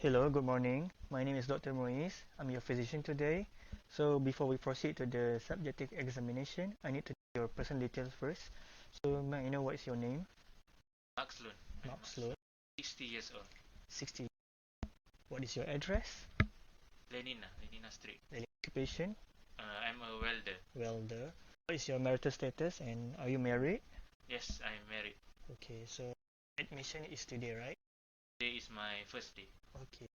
Hello, good morning. My name is Dr. Moise. I'm your physician today. So before we proceed to the subjective examination, I need to know your personal details first. So may I know what is your name? Max Loan. Max Loh, 60 years old. 60. What is your address? Lenina Street. The occupation? I'm a welder. Welder. What is your marital status and are you married? Yes, I'm married. Okay, so admission is today, right? Today is my first day. Okay.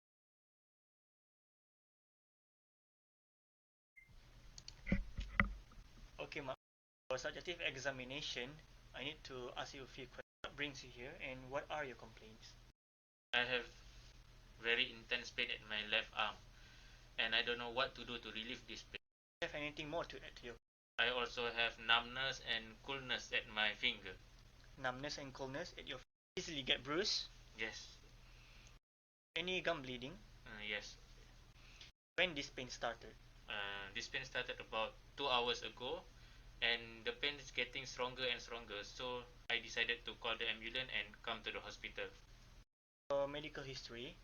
Okay, Max. For subjective examination, I need to ask you a few questions. What brings you here and what are your complaints? I have very intense pain at my left arm, and I don't know what to do to relieve this pain. Do you have anything more to add to your I also have numbness and coolness at my finger. numbness and coldness at your easily get bruised? Yes. Any gum bleeding? Yes. When this pain started? This pain started about 2 hours ago, and the pain is getting stronger and stronger, so I decided to call the ambulance and come to the hospital. Your medical history?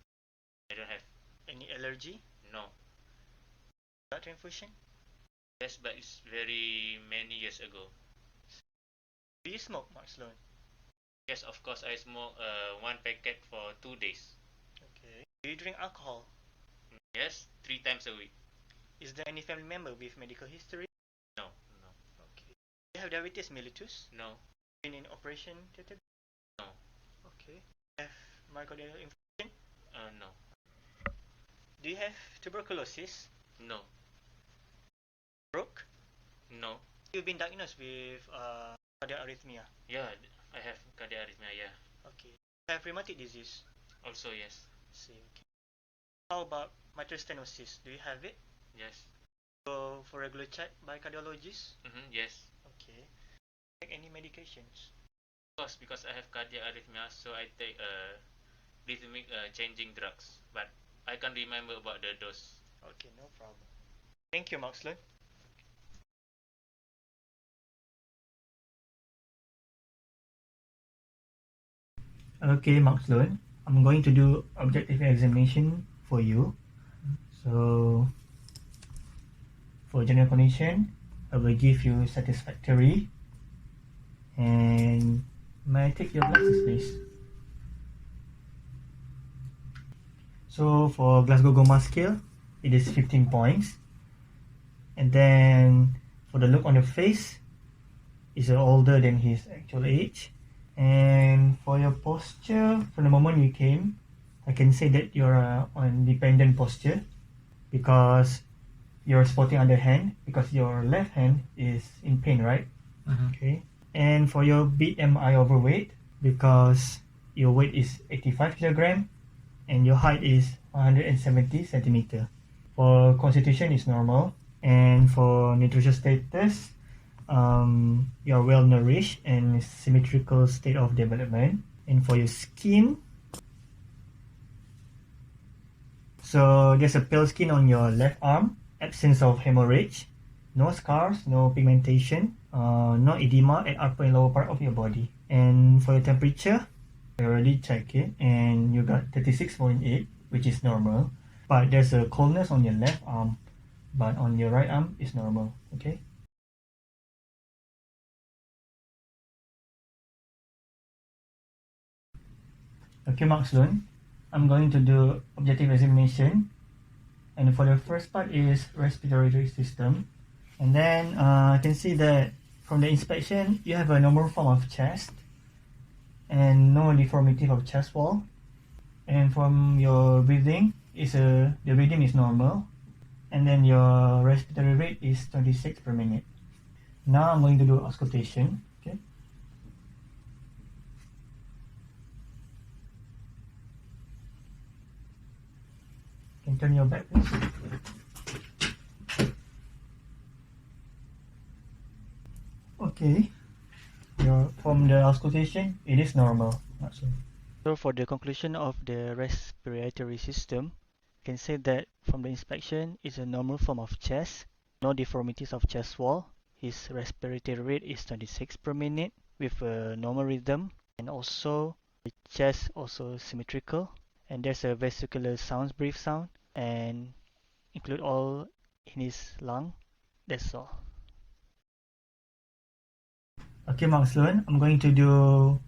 I don't have. Any allergy? No. Blood transfusion? Yes, but it's very many years ago. Do you smoke, Max Sloan? Yes, of course, I smoke one packet for 2 days. Okay. Do you drink alcohol? Yes, 3 times a week. Is there any family member with medical history? No. Okay. Do you have diabetes mellitus? No. Been in operation theater? No. Okay. Have myocardial infarction? No. Do you have tuberculosis? No. Stroke? No. You've been diagnosed with cardiac arrhythmia? Yeah, I have cardiac arrhythmia, yeah. Okay. Have rheumatic disease? Also, yes. See, okay. How about mitral stenosis? Do you have it? Yes. Go for regular check by cardiologist? Yes. Okay. Take any medications? Of course, because I have cardiac arrhythmia, so I take rhythmic changing drugs. But I can't remember about the dose. Okay, no problem. Thank you, Maxlon. Okay, Maxlon. I'm going to do objective examination for you. So, for general condition, I will give you satisfactory. And may I take your glasses, please? So for Glasgow Coma scale, it is 15 points. And then for the look on the face, is older than his actual age. And for your posture, from the moment you came, I can say that you're on dependent posture because you're supporting other hand because your left hand is in pain, right? Okay. And for your BMI overweight, because your weight is 85 kilogram and your height is 170 centimeter. For constitution is normal, and for nutrition status, you're well nourished and symmetrical state of development. And for your skin, so there's a pale skin on your left arm, absence of hemorrhage, no scars, no pigmentation, no edema at upper and lower part of your body. And for your temperature, I already checked it and you got 36.8, which is normal. But there's a coldness on your left arm, but on your right arm is normal, okay? Okay, Max Loon, I'm going to do objective examination. And for the first part is respiratory system. And then I can see that from the inspection, you have a normal form of chest and no deformity of chest wall. And from your breathing, the breathing is normal. And then your respiratory rate is 26 per minute. Now I'm going to do auscultation. Okay. You can turn your back, please. Okay. From the auscultation, it is normal. So for the conclusion of the respiratory system, you can say that from the inspection, it's a normal form of chest, no deformities of chest wall. His respiratory rate is 26 per minute with a normal rhythm, and also the chest also symmetrical, and there's a vesicular sounds, brief sound, and include all in his lung. That's all. Okay, Mark Sloan, I'm going to do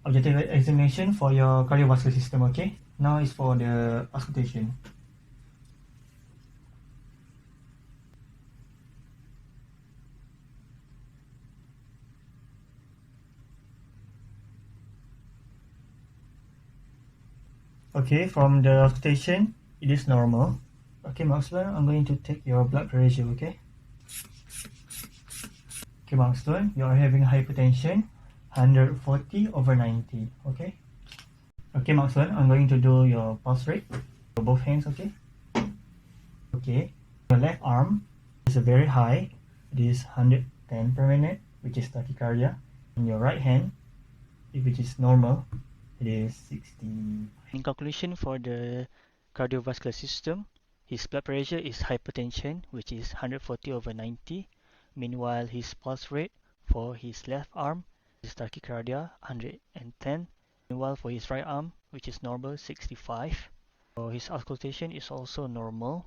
objective examination for your cardiovascular system, okay? Now it's for the auscultation. Okay, from the auscultation, it is normal. Okay, Mark Sloan, I'm going to take your blood pressure, okay? Okay, Mark Sloan, you are having hypertension, 140/90, okay? Okay, Mark Sloan, I'm going to do your pulse rate for both hands, okay? Okay, your left arm is very high, it is 110 per minute, which is tachycardia. In your right hand, which is normal, it is 60. In conclusion, for the cardiovascular system, his blood pressure is hypertension, which is 140/90. Meanwhile, his pulse rate for his left arm is tachycardia, 110. Meanwhile, for his right arm, which is normal, 65. So his auscultation is also normal.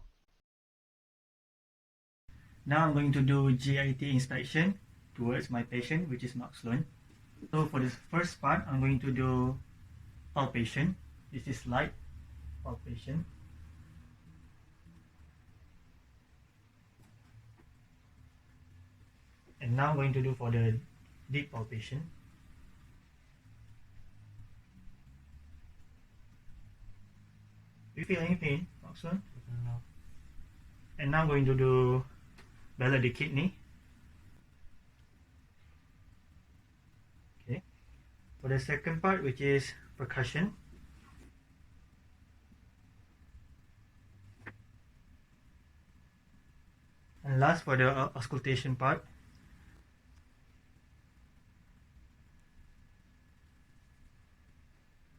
Now I'm going to do GIT inspection towards my patient, which is Mark Sloan. So for this first part, I'm going to do palpation. This is light palpation. And now I'm going to do for the deep palpation. Do you feel any pain, Mark Sloan? No. And now I'm going to do belly of the kidney. Okay. For the second part, which is percussion. And last for the auscultation part.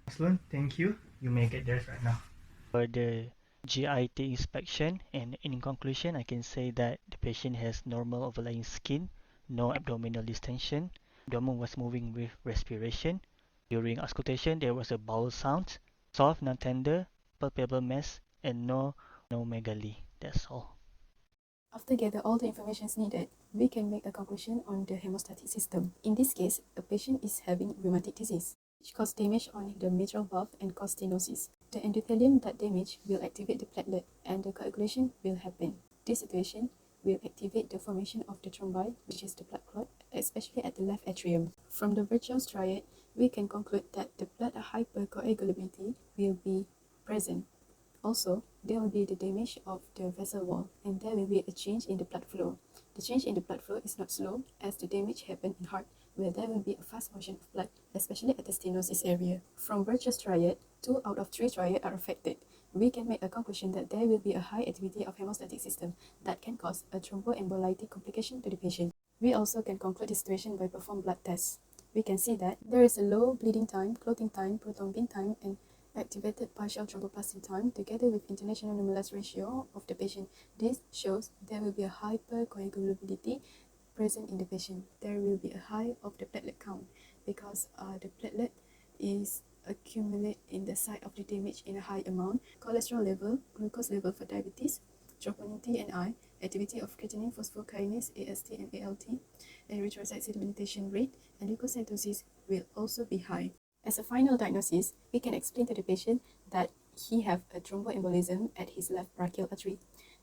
Sloan, thank you. You may get dressed right now. For the GIT inspection, and in conclusion, I can say that the patient has normal overlying skin, no abdominal distension, abdomen was moving with respiration. During auscultation, there was a bowel sound, soft, non-tender, palpable mass, and no megaly. That's all. After gather all the information needed, we can make a conclusion on the hemostatic system. In this case, a patient is having rheumatic disease, which cause damage on the mitral valve and cause stenosis. The endothelium that damage will activate the platelet and the coagulation will happen. This situation will activate the formation of the thrombi, which is the blood clot, especially at the left atrium. From the virtuous triad, we can conclude that the blood hypercoagulability will be present. Also, there will be the damage of the vessel wall, and there will be a change in the blood flow. The change in the blood flow is not slow, as the damage happened in heart, where there will be a fast motion of blood, especially at the stenosis area. From virtuous triad, 2 out of 3 triad are affected. We can make a conclusion that there will be a high activity of hemostatic system that can cause a thromboembolytic complication to the patient. We also can conclude the situation by perform blood tests. We can see that there is a low bleeding time, clotting time, prothrombin time, and activated partial thromboplastin time together with international normalized ratio of the patient. This shows there will be a hypercoagulability present in the patient. There will be a high of the platelet count because the platelet is accumulate in the site of the damage in a high amount. Cholesterol level, glucose level for diabetes, troponin T and I, activity of creatine phosphokinase, AST and ALT, erythrocyte sedimentation rate, and leukocytosis will also be high. As a final diagnosis, we can explain to the patient that he have a thromboembolism at his left brachial artery.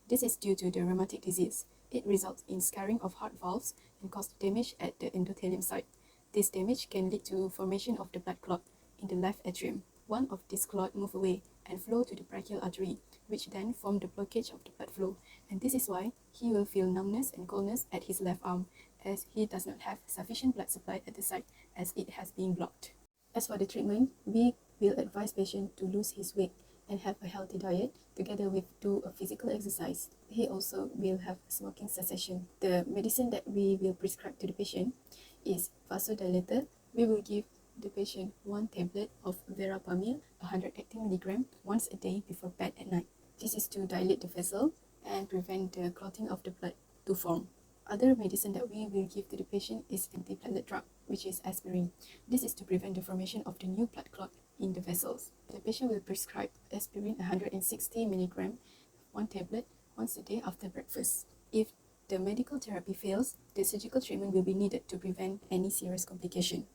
This is due to the rheumatic disease. It results in scarring of heart valves and cause damage at the endothelium site. This damage can lead to formation of the blood clot in the left atrium. One of these clot move away and flow to the brachial artery, which then form the blockage of the blood flow. And this is why he will feel numbness and coldness at his left arm, as he does not have sufficient blood supply at the site, as it has been blocked. As for the treatment, we will advise patient to lose his weight and have a healthy diet together with do a physical exercise. He also will have smoking cessation. The medicine that we will prescribe to the patient is vasodilator. We will give the patient 1 tablet of verapamil, 180 mg, once a day before bed at night. This is to dilate the vessel and prevent the clotting of the blood to form. Other medicine that we will give to the patient is antiplatelet drug, which is aspirin. This is to prevent the formation of the new blood clot in the vessels. The patient will prescribe aspirin 160 mg, 1 tablet, once a day after breakfast. If the medical therapy fails, the surgical treatment will be needed to prevent any serious complication.